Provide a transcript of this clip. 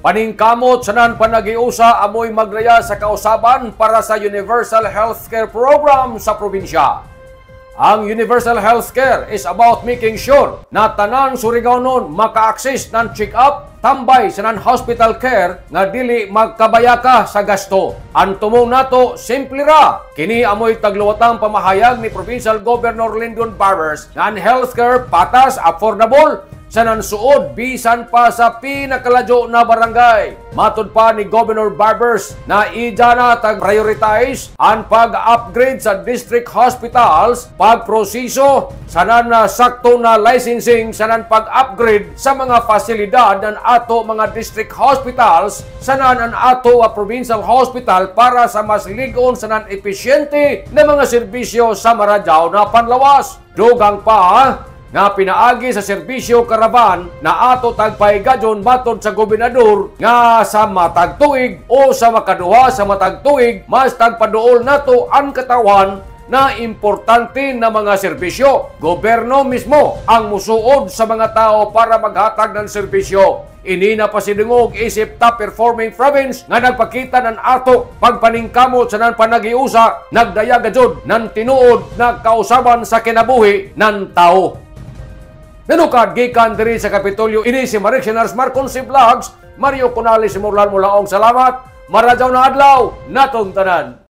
Paningkamot sanan panagiusa amoy magraya sa kausaban para sa Universal Healthcare Program sa probinsya. Ang Universal Healthcare is about making sure na tanan Surigao maka-access ng check-up, tambay sa non-hospital care nga dili magkabayaka sa gasto. Ang tumong nato, simple ra. Kini amoy tagluwatang pamahayag ni Provincial Governor Lyndon Barbers nga ang healthcare patas, affordable, sa nansuod bisan pa sa pinakaladyo na barangay. Matud pa ni Governor Barbers na ija na tag-prioritize ang pag-upgrade sa district hospitals, pagproseso sanan na sakto na licensing sanan pag-upgrade sa mga fasilidad ng ato mga district hospitals sanan ang ato a provincial hospital para sa mas ligon sanan epesyente na mga serbisyo sa Maradjao na panlawas. Dugang pa nga pinaagi sa serbisyo karaban na ato tagpaigadyon matod sa gobernador nga sa matag tuig o sa makaduha sa matag tuig mas tagpaduol nato ang katawan na importante na mga serbisyo. Gobyerno mismo ang musuod sa mga tao para maghatag ng serbisyo. Ini na pasidungog isip top performing province nga nagpakita ng ato pagpaningkamot sa nan panagiusa nagdayag gajud ng tinuod na kausaban sa kinabuhi ng tao. Nanukad gikan diri sa Kapitolyo, ini si Marek Sinars Marconsi Vlogs, Mario Conales Murlan Mulaong. Salamat, Maradjao na adlaw, natong tanan.